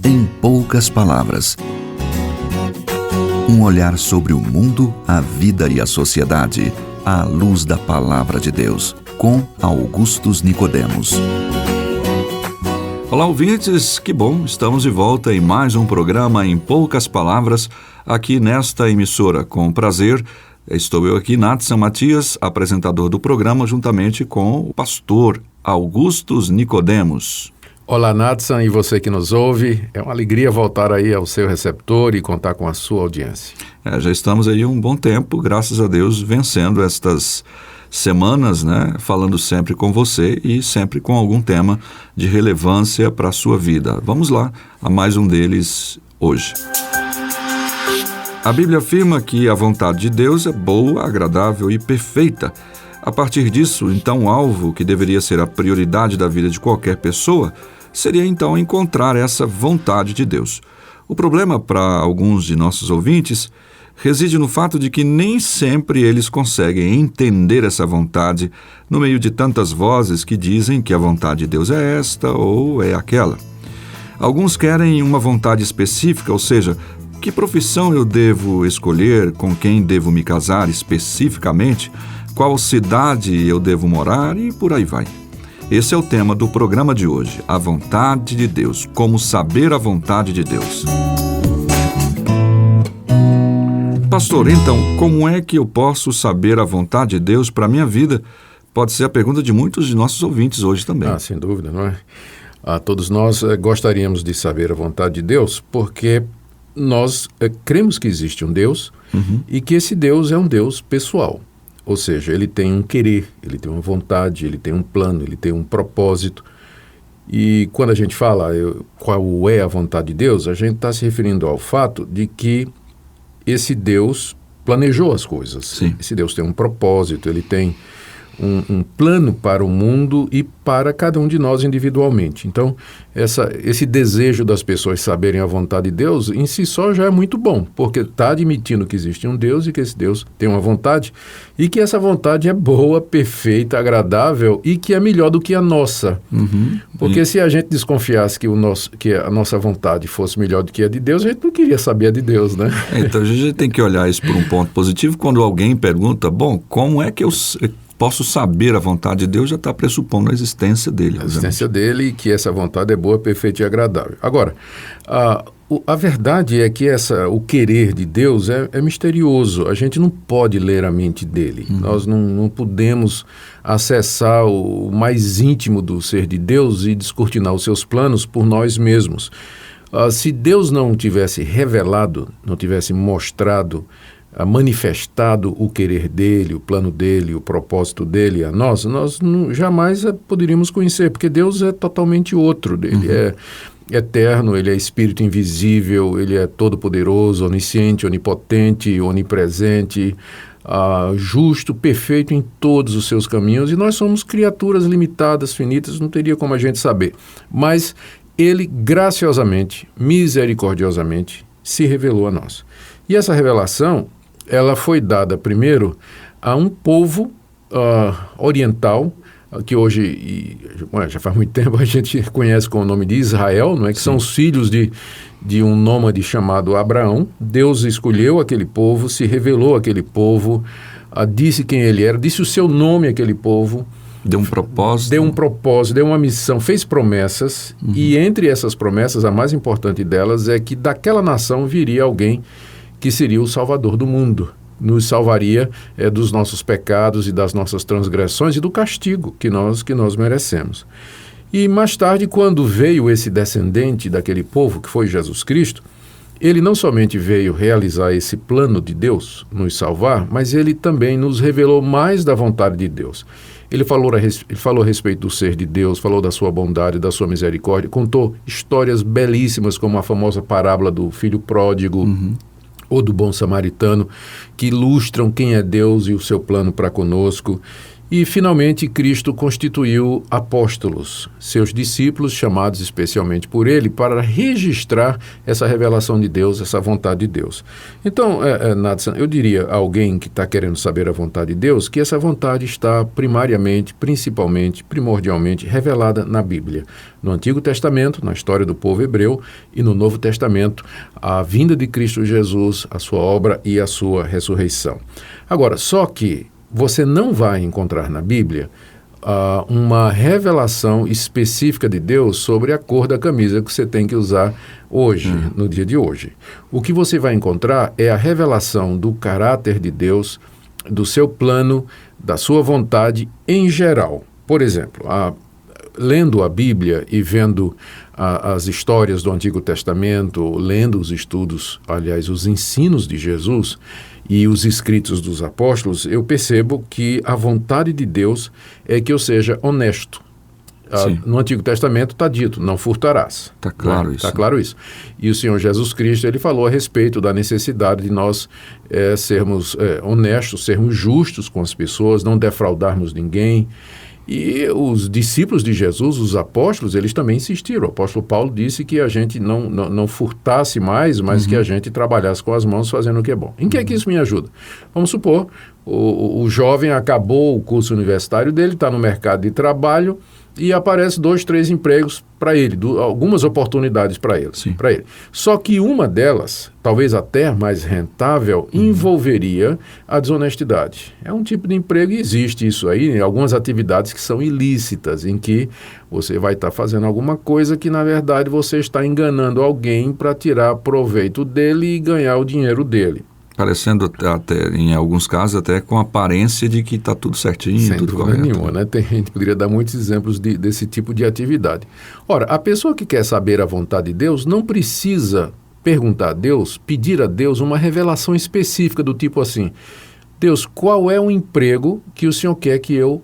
Em poucas palavras. Um olhar sobre o mundo, a vida e a sociedade, à luz da Palavra de Deus, com Augustus Nicodemos. Olá, ouvintes, que bom, estamos de volta em mais um programa Em Poucas Palavras, aqui nesta emissora. Com prazer, estou eu aqui, Natsan Matias, apresentador do programa, juntamente com o pastor Augustus Nicodemos. Olá, Natsan, e você que nos ouve, é uma alegria voltar aí ao seu receptor e contar com a sua audiência. Já estamos aí um bom tempo, graças a Deus, vencendo estas semanas, falando sempre com você e sempre com algum tema de relevância para a sua vida. Vamos lá a mais um deles hoje. A Bíblia afirma que a vontade de Deus é boa, agradável e perfeita. A partir disso, então, o alvo que deveria ser a prioridade da vida de qualquer pessoa seria então encontrar essa vontade de Deus. O problema para alguns de nossos ouvintes reside no fato de que nem sempre eles conseguem entender essa vontade no meio de tantas vozes que dizem que a vontade de Deus é esta ou é aquela. Alguns querem uma vontade específica, ou seja, que profissão eu devo escolher, com quem devo me casar especificamente, qual cidade eu devo morar e por aí vai. Esse é o tema do programa de hoje, a vontade de Deus, como saber a vontade de Deus. Pastor, então, como é que eu posso saber a vontade de Deus para a minha vida? Pode ser a pergunta de muitos de nossos ouvintes hoje também. Sem dúvida, não é? Todos nós gostaríamos de saber a vontade de Deus, porque nós cremos que existe um Deus e que esse Deus é um Deus pessoal. Ou seja, ele tem um querer, ele tem uma vontade, ele tem um plano, ele tem um propósito. E quando a gente fala qual é a vontade de Deus, a gente está se referindo ao fato de que esse Deus planejou as coisas. Sim. Esse Deus tem um propósito, ele tem um plano para o mundo e para cada um de nós individualmente. Então, esse desejo das pessoas saberem a vontade de Deus, em si só já é muito bom, porque está admitindo que existe um Deus e que esse Deus tem uma vontade e que essa vontade é boa, perfeita, agradável e que é melhor do que a nossa. Porque se a gente desconfiasse que a nossa vontade fosse melhor do que a de Deus, a gente não queria saber a de Deus, né? Então, a gente tem que olhar isso por um ponto positivo. Quando alguém pergunta, como é que eu posso saber a vontade de Deus, já está pressupondo a existência dele. A existência dele e que essa vontade é boa, perfeita e agradável. Agora, a verdade é que o querer de Deus é misterioso. A gente não pode ler a mente dele. Nós não podemos acessar o mais íntimo do ser de Deus e descortinar os seus planos por nós mesmos. Se Deus não tivesse revelado, não tivesse mostrado, manifestado o querer dele, o plano dele, o propósito dele a nós jamais poderíamos conhecer, porque Deus é totalmente outro. Ele é eterno, ele é espírito invisível, ele é todo-poderoso, onisciente, onipotente, onipresente, justo, perfeito em todos os seus caminhos, e nós somos criaturas limitadas, finitas, não teria como a gente saber. Mas ele graciosamente, misericordiosamente, se revelou a nós. E essa revelação, ela foi dada primeiro a um povo oriental, que hoje, já faz muito tempo, a gente conhece com o nome de Israel, não é? Que são os filhos de um nômade chamado Abraão. Deus escolheu aquele povo, se revelou àquele povo, disse quem ele era, disse o seu nome àquele povo. Deu um propósito. Deu uma missão, fez promessas, e entre essas promessas, a mais importante delas é que daquela nação viria alguém que seria o Salvador do mundo. Nos salvaria dos nossos pecados e das nossas transgressões e do castigo que nós merecemos. E mais tarde, quando veio esse descendente daquele povo, que foi Jesus Cristo, ele não somente veio realizar esse plano de Deus, nos salvar, mas ele também nos revelou mais da vontade de Deus. Ele falou a respeito do ser de Deus, falou da sua bondade, da sua misericórdia, contou histórias belíssimas, como a famosa parábola do filho pródigo, ou do bom samaritano, que ilustram quem é Deus e o seu plano para conosco. E, finalmente, Cristo constituiu apóstolos, seus discípulos, chamados especialmente por ele, para registrar essa revelação de Deus, essa vontade de Deus. Então, Nathan, eu diria a alguém que está querendo saber a vontade de Deus, que essa vontade está primariamente, principalmente, primordialmente revelada na Bíblia. No Antigo Testamento, na história do povo hebreu, e no Novo Testamento, a vinda de Cristo Jesus, a sua obra e a sua ressurreição. Agora, só que você não vai encontrar na Bíblia uma revelação específica de Deus sobre a cor da camisa que você tem que usar hoje, no dia de hoje. O que você vai encontrar é a revelação do caráter de Deus, do seu plano, da sua vontade em geral. Por exemplo, lendo a Bíblia e vendo as histórias do Antigo Testamento, lendo os estudos, aliás, os ensinos de Jesus e os escritos dos apóstolos, eu percebo que a vontade de Deus é que eu seja honesto. No Antigo Testamento está dito, não furtarás. Está claro isso. Está claro isso. E o Senhor Jesus Cristo, ele falou a respeito da necessidade de nós sermos honestos, sermos justos com as pessoas, não defraudarmos ninguém. E os discípulos de Jesus, os apóstolos, eles também insistiram. O apóstolo Paulo disse que a gente não furtasse mais, mas que a gente trabalhasse com as mãos fazendo o que é bom. Em que é que isso me ajuda? Vamos supor, o jovem acabou o curso universitário dele, está no mercado de trabalho e aparece 2, 3 empregos para ele, algumas oportunidades para ele. Só que uma delas, talvez até mais rentável, envolveria a desonestidade. É um tipo de emprego e existe isso aí, algumas atividades que são ilícitas, em que você vai estar fazendo alguma coisa que, na verdade, você está enganando alguém para tirar proveito dele e ganhar o dinheiro dele. Parecendo até, em alguns casos, até com a aparência de que está tudo certinho, sem tudo dúvida correto. Nenhuma, né? A gente poderia dar muitos exemplos desse tipo de atividade. Ora, a pessoa que quer saber a vontade de Deus não precisa perguntar a Deus, pedir a Deus uma revelação específica do tipo assim: Deus, qual é o emprego que o Senhor quer que eu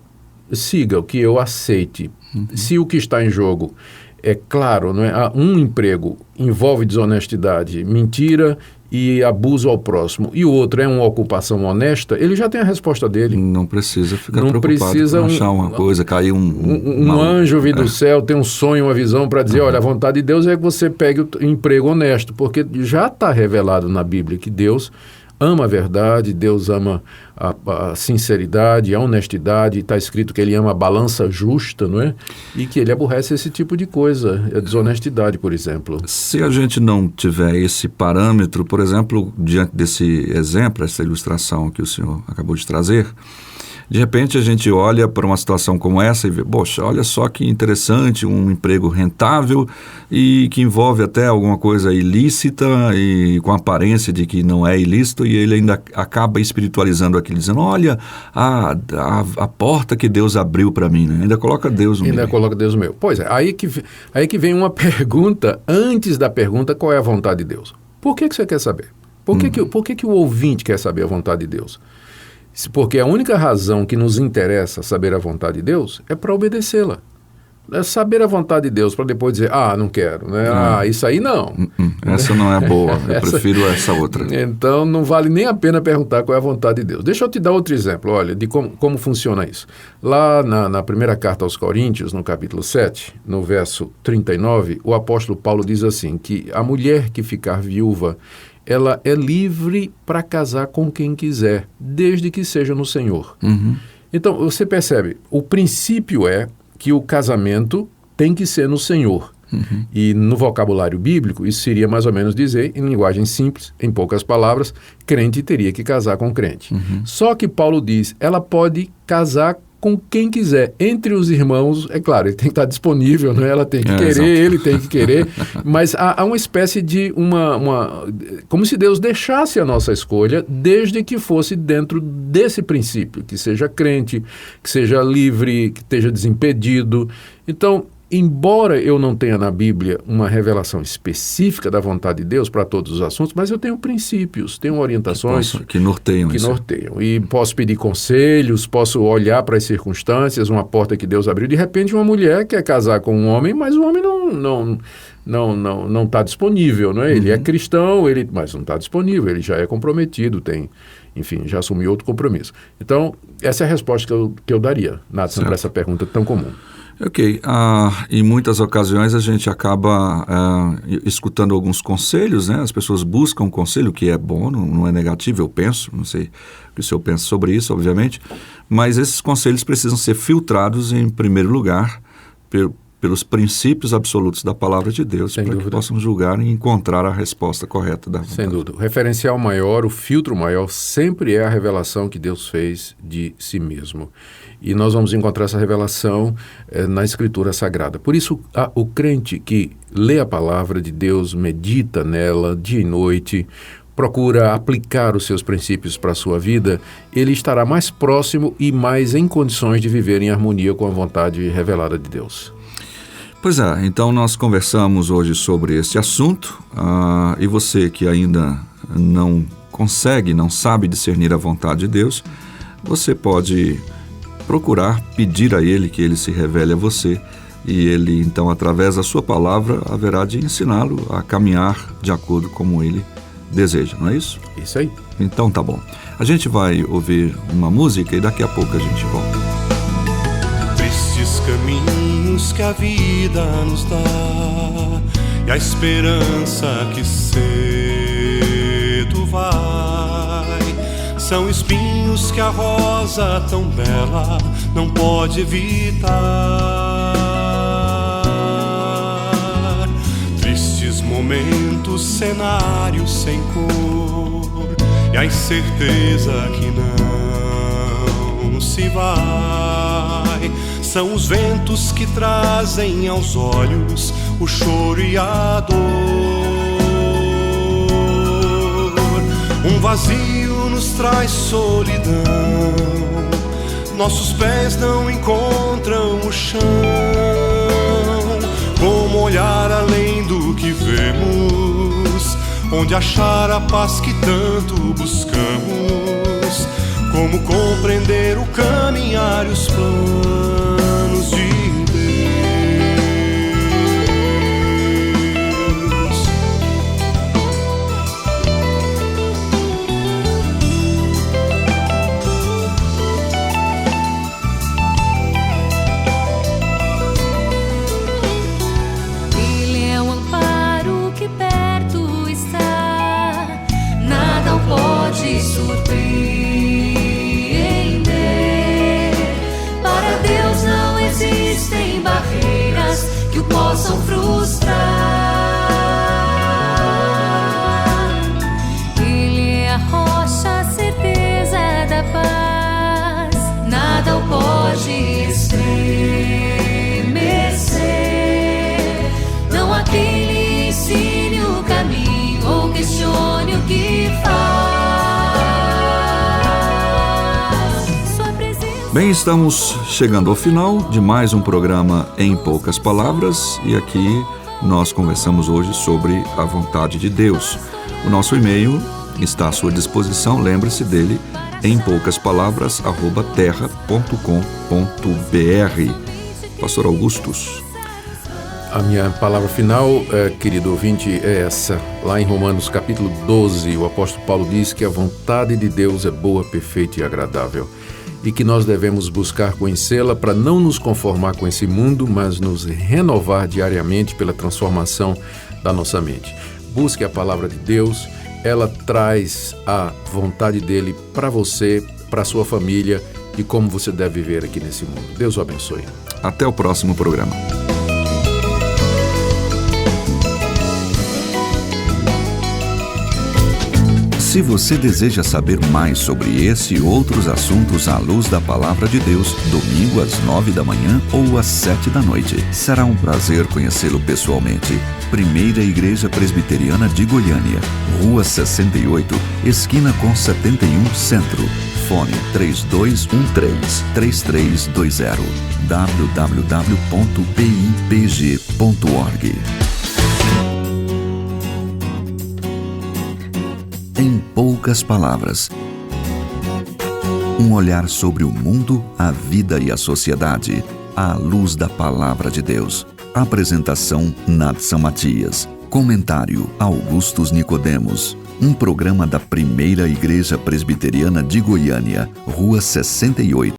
siga, que eu aceite? Se o que está em jogo é claro, não é? Um emprego envolve desonestidade, mentira e abuso ao próximo, e o outro é uma ocupação honesta, ele já tem a resposta dele. Não precisa ficar não preocupado precisa com achar uma coisa, cair um anjo vir do céu, ter um sonho, uma visão para dizer, olha, a vontade de Deus é que você pegue o emprego honesto, porque já está revelado na Bíblia que Deus ama a verdade, Deus ama a sinceridade, a honestidade, está escrito que ele ama a balança justa, não é? E que ele aborrece esse tipo de coisa, a desonestidade, por exemplo. Se a gente não tiver esse parâmetro, por exemplo, diante desse exemplo, essa ilustração que o senhor acabou de trazer, de repente a gente olha para uma situação como essa e vê, poxa, olha só que interessante, um emprego rentável e que envolve até alguma coisa ilícita e com aparência de que não é ilícito, e ele ainda acaba espiritualizando aquilo, dizendo, olha, a porta que Deus abriu para mim, né? Ainda coloca Deus no meio. Ainda coloca Deus no meio. Pois é, aí que vem uma pergunta, antes da pergunta, qual é a vontade de Deus? Por que você quer saber? Por que o ouvinte quer saber a vontade de Deus? Porque a única razão que nos interessa saber a vontade de Deus é para obedecê-la. É saber a vontade de Deus para depois dizer, não quero, né? Isso aí não. Essa não é boa, eu prefiro essa outra. Então não vale nem a pena perguntar qual é a vontade de Deus. Deixa eu te dar outro exemplo, olha, de como funciona isso. Lá na primeira carta aos Coríntios, no capítulo 7, no verso 39, o apóstolo Paulo diz assim, que a mulher que ficar viúva, ela é livre para casar com quem quiser, desde que seja no Senhor. Então, você percebe, o princípio é que o casamento tem que ser no Senhor. E no vocabulário bíblico, isso seria mais ou menos dizer, em linguagem simples, em poucas palavras, crente teria que casar com crente. Só que Paulo diz, ela pode casar com quem quiser. Entre os irmãos, é claro, ele tem que estar disponível, né? Ela tem que querer, exato. ele tem que querer, mas há uma espécie de como se Deus deixasse a nossa escolha, desde que fosse dentro desse princípio, que seja crente, que seja livre, que esteja desimpedido. Então, embora eu não tenha na Bíblia uma revelação específica da vontade de Deus para todos os assuntos, mas eu tenho princípios, tenho orientações que norteiam isso. E posso pedir conselhos, posso olhar para as circunstâncias, uma porta que Deus abriu. De repente, uma mulher quer casar com um homem, mas o homem não está disponível, não é? Ele é cristão, mas não está disponível, ele já é comprometido, já assumiu outro compromisso. Então, essa é a resposta que eu daria, Nathan, para essa pergunta tão comum. Ok. Em muitas ocasiões a gente acaba escutando alguns conselhos, né? As pessoas buscam conselho, que é bom, não é negativo, eu penso, não sei o que o senhor pensa sobre isso, obviamente, mas esses conselhos precisam ser filtrados em primeiro lugar pelos princípios absolutos da palavra de Deus, para que possam julgar e encontrar a resposta correta da vontade. Sem dúvida. O referencial maior, o filtro maior, sempre é a revelação que Deus fez de si mesmo. E nós vamos encontrar essa revelação na Escritura Sagrada. Por isso, o crente que lê a palavra de Deus, medita nela dia e noite, procura aplicar os seus princípios para a sua vida, ele estará mais próximo e mais em condições de viver em harmonia com a vontade revelada de Deus. Pois é, então nós conversamos hoje sobre esse assunto, e você que ainda não sabe discernir a vontade de Deus, você pode procurar pedir a Ele que Ele se revele a você, e Ele, então, através da sua palavra, haverá de ensiná-lo a caminhar de acordo como Ele deseja, não é isso? Isso aí. Então tá bom. A gente vai ouvir uma música e daqui a pouco a gente volta. Tristes caminhos que a vida nos dá e a esperança que cedo vai são espinhos que a rosa tão bela não pode evitar. Tristes momentos, cenários sem cor e a incerteza que não se vai. São os ventos que trazem aos olhos o choro e a dor. Um vazio nos traz solidão, nossos pés não encontram o chão. Como olhar além do que vemos, onde achar a paz que tanto buscamos? Como compreender o caminhar e os planos de possam frustrar. Ele é a rocha, a certeza da paz, nada o pode estremecer. Não há quem lhe ensine o caminho ou questione o que faz. Sua presença... Bem, estamos chegando ao final de mais um programa Em Poucas Palavras, e aqui nós conversamos hoje sobre a vontade de Deus. O nosso e-mail está à sua disposição, lembre-se dele, empoukaspalavras@terra.com.br. Pastor Augustus. A minha palavra final, querido ouvinte, é essa. Lá em Romanos capítulo 12, o apóstolo Paulo diz que a vontade de Deus é boa, perfeita e agradável, e que nós devemos buscar conhecê-la para não nos conformar com esse mundo, mas nos renovar diariamente pela transformação da nossa mente. Busque a palavra de Deus, ela traz a vontade dele para você, para a sua família e como você deve viver aqui nesse mundo. Deus o abençoe. Até o próximo programa. Se você deseja saber mais sobre esse e outros assuntos à luz da Palavra de Deus, domingo às 9 da manhã ou às 7 da noite. Será um prazer conhecê-lo pessoalmente. Primeira Igreja Presbiteriana de Goiânia, Rua 68, esquina com 71 Centro. Fone 3213-3320 www.pipg.org. Em poucas palavras, um olhar sobre o mundo, a vida e a sociedade, à luz da Palavra de Deus. Apresentação Nadson Matias. Comentário Augustus Nicodemos. Um programa da Primeira Igreja Presbiteriana de Goiânia, Rua 68,